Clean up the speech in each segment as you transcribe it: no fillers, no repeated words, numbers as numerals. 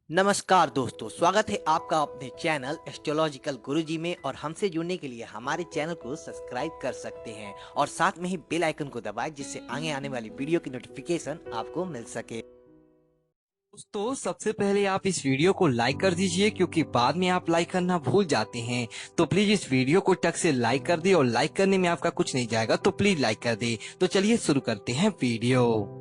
नमस्कार दोस्तों, स्वागत है आपका अपने चैनल एस्ट्रोलॉजिकल गुरुजी में। और हमसे जुड़ने के लिए हमारे चैनल को सब्सक्राइब कर सकते हैं और साथ में ही बेल आइकन को दबाएं, जिससे आगे आने वाली वीडियो की नोटिफिकेशन आपको मिल सके। दोस्तों सबसे पहले आप इस वीडियो को लाइक कर दीजिए, क्योंकि बाद में आप लाइक करना भूल जाते हैं। तो प्लीज इस वीडियो को टक से लाइक कर दे, और लाइक करने में आपका कुछ नहीं जाएगा, तो प्लीज लाइक कर दे। तो चलिए शुरू करते हैं वीडियो।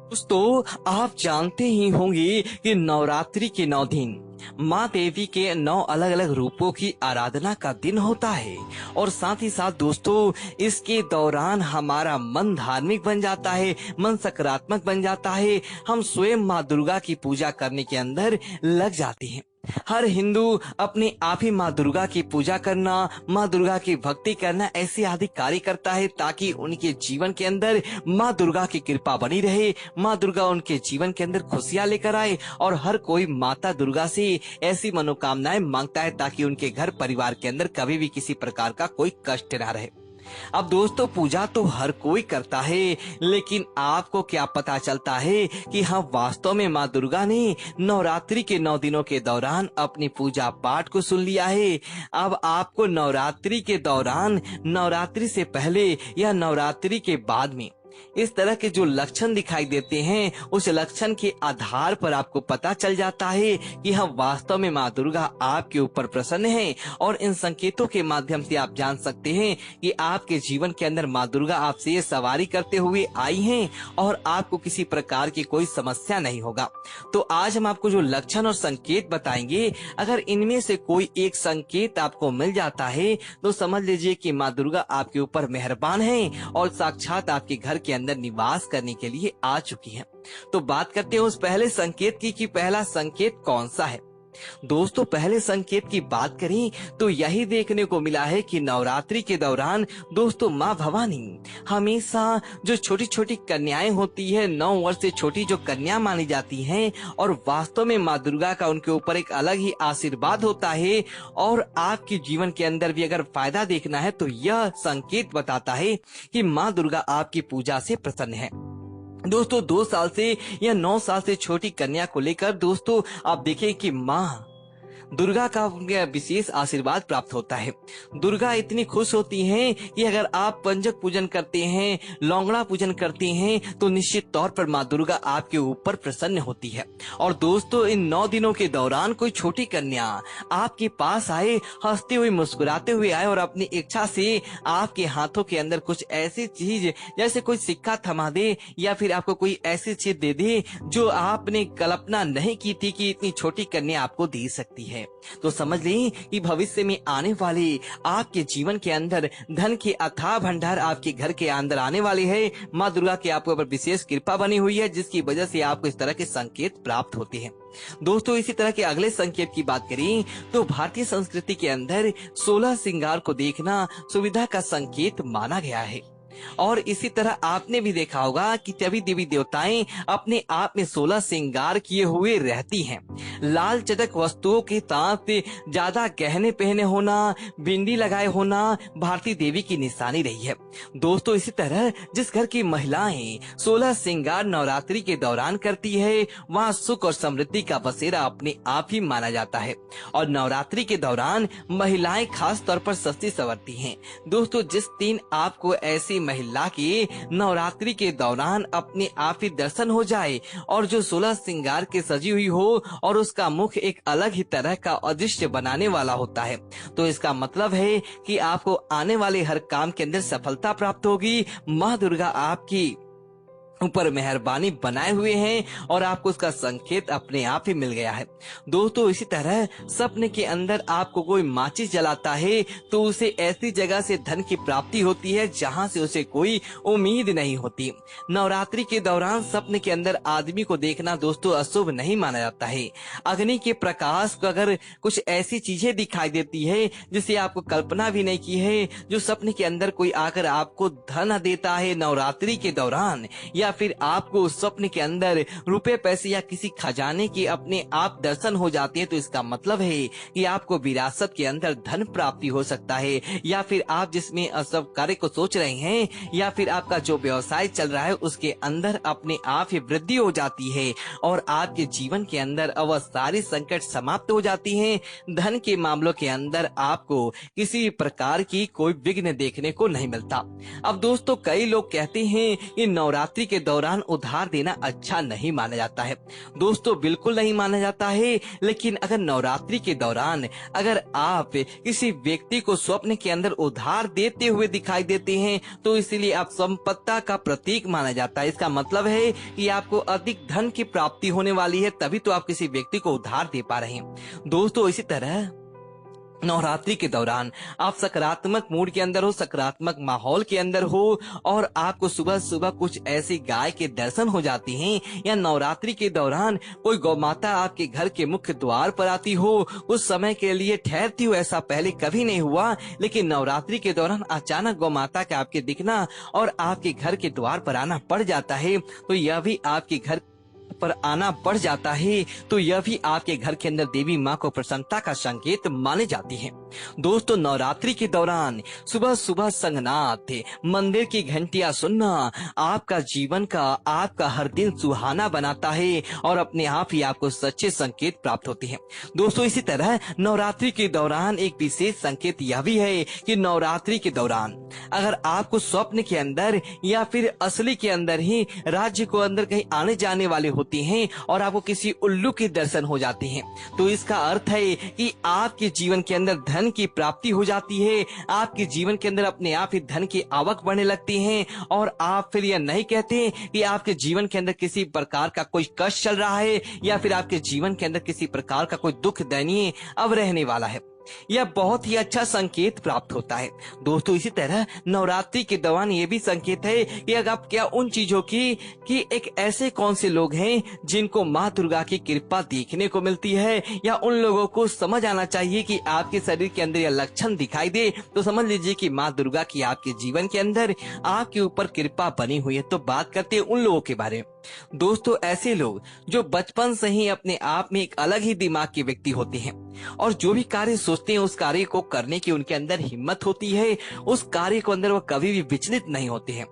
दोस्तों आप जानते ही होंगे कि नवरात्रि के 9 दिन माँ देवी के 9 अलग अलग रूपों की आराधना का दिन होता है। और साथ ही साथ दोस्तों इसके दौरान हमारा मन धार्मिक बन जाता है, मन सकारात्मक बन जाता है। हम स्वयं माँ दुर्गा की पूजा करने के अंदर लग जाते हैं। हर हिंदू अपने आप ही माँ दुर्गा की पूजा करना, माँ दुर्गा की भक्ति करना ऐसे आदि कार्य करता है, ताकि उनके जीवन के अंदर माँ दुर्गा की कृपा बनी रहे, माँ दुर्गा उनके जीवन के अंदर खुशियां लेकर आए। और हर कोई माता दुर्गा से ऐसी मनोकामनाएं मांगता है, ताकि उनके घर परिवार के अंदर कभी भी किसी प्रकार का कोई कष्ट ना रहे। अब दोस्तों पूजा तो हर कोई करता है, लेकिन आपको क्या पता चलता है कि हाँ वास्तव में माँ दुर्गा ने नवरात्रि के 9 दिनों के दौरान अपनी पूजा पाठ को सुन लिया है। अब आपको नवरात्रि के दौरान, नवरात्रि से पहले या नवरात्रि के बाद में इस तरह के जो लक्षण दिखाई देते हैं, उस लक्षण के आधार पर आपको पता चल जाता है कि हम वास्तव में माँ दुर्गा आपके ऊपर प्रसन्न हैं। और इन संकेतों के माध्यम से आप जान सकते हैं कि आपके जीवन के अंदर माँ दुर्गा आपसे ये सवारी करते हुए आई हैं, और आपको किसी प्रकार की कोई समस्या नहीं होगा। तो आज हम आपको जो लक्षण और संकेत बताएंगे, अगर इनमें से कोई एक संकेत आपको मिल जाता है, तो समझ लीजिए कि माँ दुर्गा आपके ऊपर मेहरबान है और साक्षात आपके घर के अंदर निवास करने के लिए आ चुकी है। तो बात करते हैं उस पहले संकेत की कि पहला संकेत कौन सा है। दोस्तों पहले संकेत की बात करें तो यही देखने को मिला है कि नवरात्रि के दौरान दोस्तों माँ भवानी हमेशा जो छोटी छोटी कन्याएं होती है, 9 वर्ष से छोटी जो कन्या मानी जाती हैं, और वास्तव में माँ दुर्गा का उनके ऊपर एक अलग ही आशीर्वाद होता है। और आपके जीवन के अंदर भी अगर फायदा देखना है तो यह संकेत बताता है कि माँ दुर्गा आपकी पूजा से प्रसन्न है। दोस्तों 2 साल से या 9 साल से छोटी कन्या को लेकर दोस्तों आप देखें कि माँ दुर्गा का विशेष आशीर्वाद प्राप्त होता है। दुर्गा इतनी खुश होती हैं कि अगर आप पंजक पूजन करते हैं, लौंगड़ा पूजन करते हैं, तो निश्चित तौर पर माँ दुर्गा आपके ऊपर प्रसन्न होती है। और दोस्तों इन 9 दिनों के दौरान कोई छोटी कन्या आपके पास आए, हंसते हुए मुस्कुराते हुए आए, और अपनी इच्छा से आपके हाथों के अंदर कुछ ऐसी चीज जैसे कोई सिक्का थमा दे, या फिर आपको कोई ऐसी चीज दे दे जो आपने कल्पना नहीं की थी कि इतनी छोटी कन्या आपको दे सकती है, तो समझ लें कि भविष्य में आने वाले आपके जीवन के अंदर धन के अथाह भंडार आपके घर के अंदर आने वाले हैं। माँ दुर्गा की आपके ऊपर विशेष कृपा बनी हुई है, जिसकी वजह से आपको इस तरह के संकेत प्राप्त होते हैं। दोस्तों इसी तरह के अगले संकेत की बात करें तो भारतीय संस्कृति के अंदर 16 श्रृंगार को देखना सुविधा का संकेत माना गया है। और इसी तरह आपने भी देखा होगा कि सभी देवी देवताएं अपने आप में 16 श्रृंगार किए हुए रहती हैं। लाल चटक वस्तुओं के साथ ज्यादा गहने पहने होना, बिंदी लगाए होना भारतीय देवी की निशानी रही है। दोस्तों इसी तरह जिस घर की महिलाएं 16 श्रृंगार नवरात्रि के दौरान करती है, वहाँ सुख और समृद्धि का बसेरा अपने आप ही माना जाता है। और नवरात्रि के दौरान महिलाएं खास तौर पर सस्ती संवरती हैं। दोस्तों जिस दिन आपको ऐसी महिला के नवरात्रि के दौरान अपने आप ही दर्शन हो जाए, और जो 16 श्रृंगार के सजी हुई हो, और उसका मुख एक अलग ही तरह का अदृश्य बनाने वाला होता है, तो इसका मतलब है कि आपको आने वाले हर काम के अंदर सफलता प्राप्त होगी। माँ दुर्गा आपकी ऊपर मेहरबानी बनाए हुए हैं, और आपको उसका संकेत अपने आप ही मिल गया है। दोस्तों इसी तरह सपने के अंदर आपको कोई माचिस जलाता है, तो उसे ऐसी जगह से धन की प्राप्ति होती है जहां से उसे कोई उम्मीद नहीं होती। नवरात्रि के दौरान सपने के अंदर आदमी को देखना दोस्तों अशुभ नहीं माना जाता है। अग्नि के प्रकाश को अगर कुछ ऐसी चीजें दिखाई देती है जिसे आपको कल्पना भी नहीं की है, जो सपने के अंदर कोई आकर आपको धन देता है नवरात्रि के दौरान, या फिर आपको स्वप्न के अंदर रुपए पैसे या किसी खजाने के अपने आप दर्शन हो जाते हैं, तो इसका मतलब है कि आपको विरासत के अंदर धन प्राप्ति हो सकता है, या फिर आप जिसमें सब कार्य को सोच रहे हैं या फिर आपका जो व्यवसाय चल रहा है उसके अंदर अपने आप ही वृद्धि हो जाती है और आपके जीवन के अंदर अब सारी संकट समाप्त हो जाती हैं। धन के मामलों के अंदर आपको किसी भी प्रकार की कोई विघ्न देखने को नहीं मिलता। अब दोस्तों, कई लोग कहते हैं कि नवरात्रि के दौरान उधार देना अच्छा नहीं माना जाता है। दोस्तों, बिल्कुल नहीं माना जाता है, लेकिन अगर नवरात्रि के दौरान अगर आप किसी व्यक्ति को स्वप्न के अंदर उधार देते हुए दिखाई देते हैं तो इसलिए आप संपत्ति का प्रतीक माना जाता है। इसका मतलब है कि आपको अधिक धन की प्राप्ति होने वाली है, तभी तो आप किसी व्यक्ति को उधार दे पा रहे हैं। दोस्तों, इसी तरह नवरात्रि के दौरान आप सकारात्मक मूड के अंदर हो, सकारात्मक माहौल के अंदर हो और आपको सुबह सुबह कुछ ऐसी गाय के दर्शन हो जाते हैं, या नवरात्रि के दौरान कोई गौ माता आपके घर के मुख्य द्वार पर आती हो, उस समय के लिए ठहरती हो, ऐसा पहले कभी नहीं हुआ, लेकिन नवरात्रि के दौरान अचानक गौ माता का आपके दिखना और आपके घर के द्वार पर आना पड़ जाता है, तो यह भी आपके घर पर आना बढ़ जाता है, तो यह भी आपके घर के अंदर देवी माँ को प्रसन्नता का संकेत माने जाती है। दोस्तों, नवरात्रि के दौरान सुबह सुबह संगनाथ मंदिर की घंटियां सुनना आपका जीवन का आपका हर दिन सुहाना बनाता है और अपने आप ही आपको सच्चे संकेत प्राप्त होते हैं। दोस्तों, इसी तरह नवरात्रि के दौरान एक विशेष संकेत यह भी है कि नवरात्रि के दौरान अगर आपको स्वप्न के अंदर या फिर असली के अंदर ही राज्य को अंदर कहीं आने जाने वाले होते हैं और आपको किसी उल्लू के दर्शन हो जाते हैं, तो इसका अर्थ है कि आपके जीवन के अंदर धन की प्राप्ति हो जाती है, आपके जीवन के अंदर अपने आप ही धन की आवक बढ़ने लगती है और आप फिर यह नहीं कहते कि आपके जीवन के अंदर किसी प्रकार का कोई कष्ट चल रहा है या फिर आपके जीवन के अंदर किसी प्रकार का कोई दुख दयनीय अब रहने वाला है। यह बहुत ही अच्छा संकेत प्राप्त होता है। दोस्तों, इसी तरह नवरात्रि के दौरान ये भी संकेत है कि अगर आप क्या उन चीजों की कि एक ऐसे कौन से लोग हैं जिनको माँ दुर्गा की कृपा देखने को मिलती है, या उन लोगों को समझ आना चाहिए कि आपके शरीर के अंदर यह लक्षण दिखाई दे तो समझ लीजिए कि माँ दुर्गा की आपके जीवन के अंदर आपके ऊपर कृपा बनी हुई है। तो बात करते हैं उन लोगों के बारे में। दोस्तों, ऐसे लोग जो बचपन से ही अपने आप में एक अलग ही दिमाग के व्यक्ति होते हैं और जो भी कार्य सोचते हैं उस कार्य को करने की उनके अंदर हिम्मत होती है, उस कार्य को अंदर वो कभी भी विचलित नहीं होते हैं।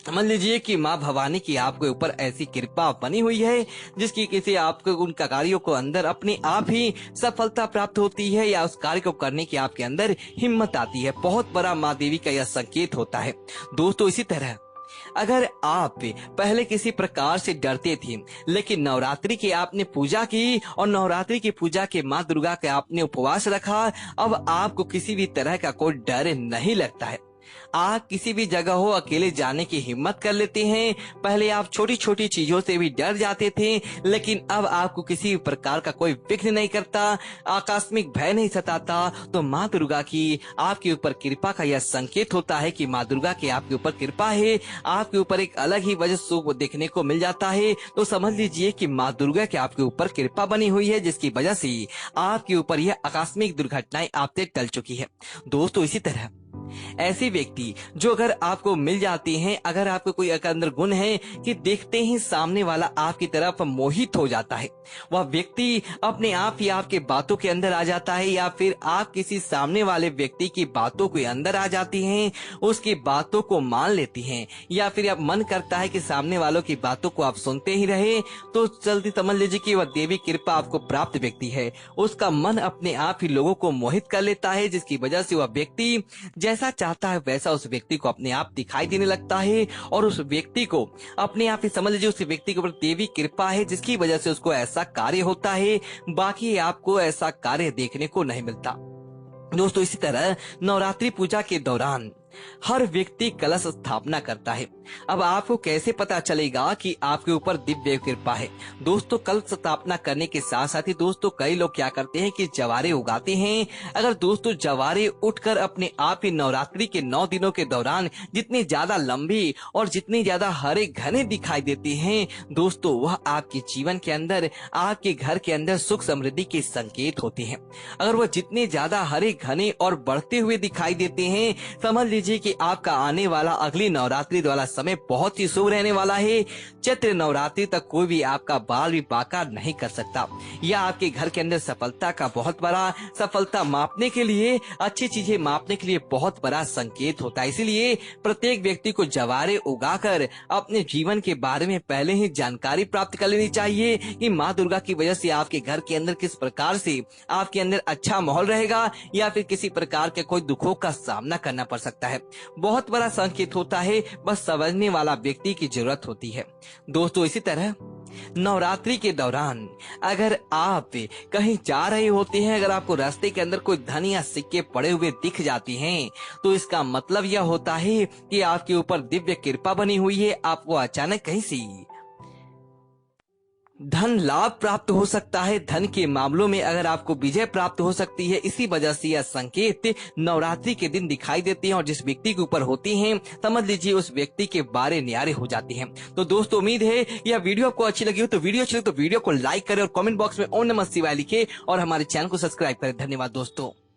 समझ लीजिए कि माँ भवानी की आपके ऊपर ऐसी कृपा बनी हुई है जिसकी किसी आपको उन कार्यों को अंदर अपने आप ही सफलता प्राप्त होती है या उस कार्य को करने की आपके अंदर हिम्मत आती है। बहुत बड़ा माँ देवी का यह संकेत होता है। दोस्तों, इसी तरह अगर आप पहले किसी प्रकार से डरते थे लेकिन नवरात्रि की आपने पूजा की और नवरात्रि की पूजा के माँ दुर्गा के आपने उपवास रखा, अब आपको किसी भी तरह का कोई डर नहीं लगता है। आप किसी भी जगह हो अकेले जाने की हिम्मत कर लेते हैं। पहले आप छोटी छोटी चीजों से भी डर जाते थे, लेकिन अब आपको किसी प्रकार का कोई विघ्न नहीं करता, आकस्मिक भय नहीं सताता। तो माँ दुर्गा की आपके ऊपर कृपा का यह संकेत होता है कि माँ दुर्गा की आपके ऊपर कृपा है, आपके ऊपर एक अलग ही वजह सुख देखने को मिल जाता है। तो समझ लीजिए कि माँ दुर्गा की आपके ऊपर कृपा बनी हुई है जिसकी वजह से आपके ऊपर यह आकस्मिक दुर्घटनाएं आपसे टल चुकी है। दोस्तों, इसी तरह ऐसे व्यक्ति जो अगर आपको मिल जाते हैं, अगर आपको कोई अंदर गुण है कि देखते ही सामने वाला आपकी तरफ मोहित हो जाता है, वह व्यक्ति अपने आप ही आपके बातों के अंदर आ जाता है या फिर आप किसी सामने वाले व्यक्ति की बातों के अंदर आ जाती हैं, उसकी बातों को मान लेती हैं या फिर आप मन करता है कि सामने वालों की बातों को आप सुनते ही रहे, तो जल्दी समझ लीजिए कि वह देवी कृपा आपको प्राप्त व्यक्ति है। उसका मन अपने आप ही लोगों को मोहित कर लेता है जिसकी वजह से वह व्यक्ति जैसा चाहता है वैसा उस व्यक्ति को अपने आप दिखाई देने लगता है और उस व्यक्ति को अपने आप ही समझ लीजिए उस व्यक्ति के ऊपर देवी कृपा है जिसकी वजह से उसको ऐसा कार्य होता है, बाकी आपको ऐसा कार्य देखने को नहीं मिलता। दोस्तों, इसी तरह नवरात्रि पूजा के दौरान हर व्यक्ति कलश स्थापना करता है। अब आपको कैसे पता चलेगा कि आपके ऊपर दिव्य कृपा है? दोस्तों, कलश स्थापना करने के साथ साथ ही दोस्तों कई लोग क्या करते हैं कि जवारे उगाते हैं। अगर दोस्तों जवारे उठकर अपने आप ही नवरात्रि के 9 दिनों के दौरान जितनी ज्यादा लंबी और जितनी ज्यादा हरे घने दिखाई देते हैं, दोस्तों वह आपके जीवन के अंदर आपके घर के अंदर सुख समृद्धि के संकेत होते हैं। अगर वह जितने ज्यादा हरे घने और बढ़ते हुए दिखाई देते हैं, समझ लीजिए लीजिए कि आपका आने वाला अगली नवरात्रि वाला समय बहुत ही शुभ रहने वाला है। चैत्र नवरात्रि तक कोई भी आपका बाल भी बाका नहीं कर सकता। यह आपके घर के अंदर सफलता का बहुत बड़ा, सफलता मापने के लिए, अच्छी चीजें मापने के लिए बहुत बड़ा संकेत होता है। इसीलिए प्रत्येक व्यक्ति को जवारे उगाकर अपने जीवन के बारे में पहले ही जानकारी प्राप्त कर लेनी चाहिए कि माँ दुर्गा की वजह से आपके घर के अंदर किस प्रकार से आपके अंदर अच्छा माहौल रहेगा या फिर किसी प्रकार के कोई दुखों का सामना करना पड़ सकता है। बहुत बड़ा संकेत होता है, बस समझने वाला व्यक्ति की जरूरत होती है। दोस्तों, इसी तरह नवरात्रि के दौरान अगर आप कहीं जा रहे होते हैं, अगर आपको रास्ते के अंदर कोई धन या सिक्के पड़े हुए दिख जाते हैं, तो इसका मतलब यह होता है कि आपके ऊपर दिव्य कृपा बनी हुई है। आपको अचानक कहीं से धन लाभ प्राप्त हो सकता है। धन के मामलों में अगर आपको विजय प्राप्त हो सकती है। इसी वजह से यह संकेत नवरात्रि के दिन दिखाई देते हैं और जिस व्यक्ति के ऊपर होती हैं, समझ लीजिए उस व्यक्ति के बारे न्यारे हो जाते हैं। तो दोस्तों, उम्मीद है यह वीडियो आपको अच्छी लगी हो। तो वीडियो को लाइक करें और कमेंट बॉक्स में ओम नमः शिवाय लिखें और हमारे चैनल को सब्सक्राइब करें। धन्यवाद दोस्तों।